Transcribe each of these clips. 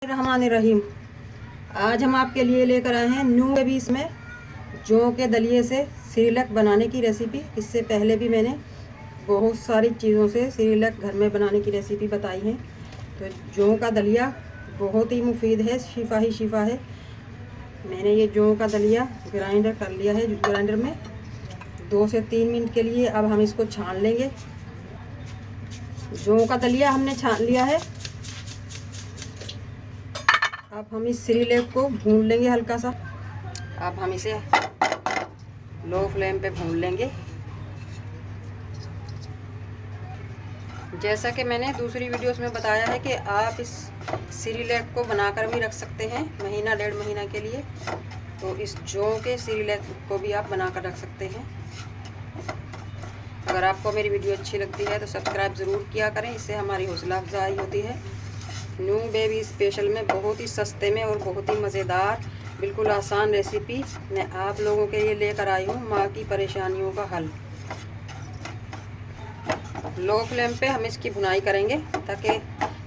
रहमान रहीम। आज हम आपके लिए लेकर आए हैं न्यू बेबीज में जौ के दलिए से सिरिलक बनाने की रेसिपी। इससे पहले भी मैंने बहुत सारी चीज़ों से सिरिलक घर में बनाने की रेसिपी बताई है। तो जौ का दलिया बहुत ही मुफीद है, शिफा ही शिफा है। मैंने ये जौ का दलिया ग्राइंडर कर लिया है, ग्राइंडर में 2 से 3 मिनट के लिए। अब हम इसको छान लेंगे। जौ का दलिया हमने छान लिया है। अब हम इस सिरिलैक को भून लेंगे हल्का सा। अब हम इसे लो फ्लेम पे भून लेंगे। जैसा कि मैंने दूसरी वीडियोस में बताया है कि आप इस सिरिलैक को बनाकर भी रख सकते हैं महीना 1.5 महीना के लिए। तो इस जौ के सिरिलैक को भी आप बनाकर रख सकते हैं। अगर आपको मेरी वीडियो अच्छी लगती है तो सब्सक्राइब ज़रूर किया करें, इससे हमारी हौसला अफजाई होती है। न्यू बेबी स्पेशल में बहुत ही सस्ते में और बहुत ही मज़ेदार, बिल्कुल आसान रेसिपी मैं आप लोगों के लिए लेकर आई हूँ। माँ की परेशानियों का हल। लो फ्लेम पे हम इसकी भुनाई करेंगे ताकि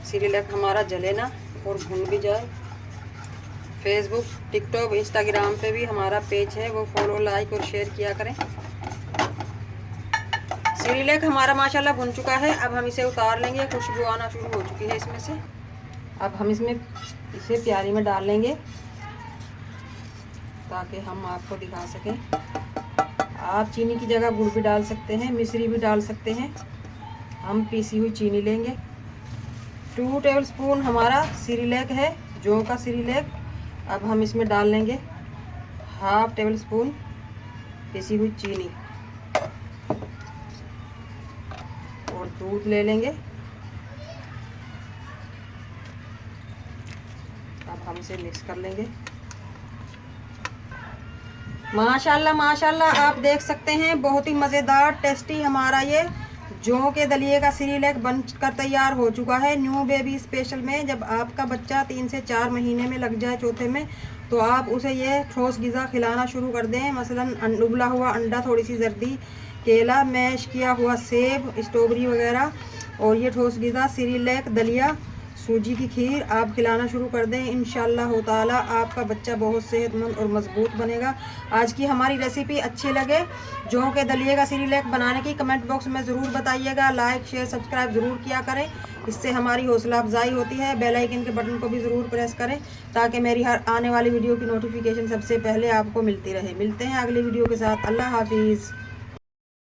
सिरिलैक हमारा जले ना और भुन भी जाए। फेसबुक, टिकटॉक, इंस्टाग्राम पे भी हमारा पेज है, वो फॉलो, लाइक और शेयर किया करें। सिरिलैक हमारा माशाल्लाह भुन चुका है। अब हम इसे उतार लेंगे। खुशबू आना शुरू हो चुकी है इसमें से। अब हम इसमें इसे प्याली में डाल लेंगे ताकि हम आपको दिखा सकें। आप चीनी की जगह गुड़ भी डाल सकते हैं, मिश्री भी डाल सकते हैं। हम पीसी हुई चीनी लेंगे। 2 टेबलस्पून हमारा सिरिलैक है, जौ का सिरिलैक। अब हम इसमें डाल लेंगे 1/2 टेबलस्पून पीसी हुई चीनी और दूध ले लेंगे। अब हम इसे मिक्स कर लेंगे। माशाल्लाह माशाल्लाह, आप देख सकते हैं बहुत ही मज़ेदार टेस्टी हमारा ये जौ के दलिए का सिरिलैक बनकर तैयार हो चुका है। न्यू बेबी स्पेशल में जब आपका बच्चा 3 से 4 महीने में लग जाए, चौथे में, तो आप उसे ये ठोस ग़िज़ा खिलाना शुरू कर दें। मसलन उबला हुआ अंडा, थोड़ी सी जर्दी, केला, मैश किया हुआ सेब, स्ट्रॉबेरी वगैरह, और ये ठोस ग़िज़ा सिरिलैक, दलिया, सूजी की खीर आप खिलाना शुरू कर दें। इंशाअल्लाह ताला आपका बच्चा बहुत सेहतमंद और मज़बूत बनेगा। आज की हमारी रेसिपी अच्छी लगे जौ के दलिए का सिरिलैक बनाने की, कमेंट बॉक्स में ज़रूर बताइएगा। लाइक, शेयर, सब्सक्राइब ज़रूर किया करें, इससे हमारी हौसला अफजाई होती है। बेल आइकन के बटन को भी ज़रूर प्रेस करें ताकि मेरी हर आने वाली वीडियो की नोटिफिकेशन सबसे पहले आपको मिलती रहे। मिलते हैं अगली वीडियो के साथ। अल्लाह हाफिज़।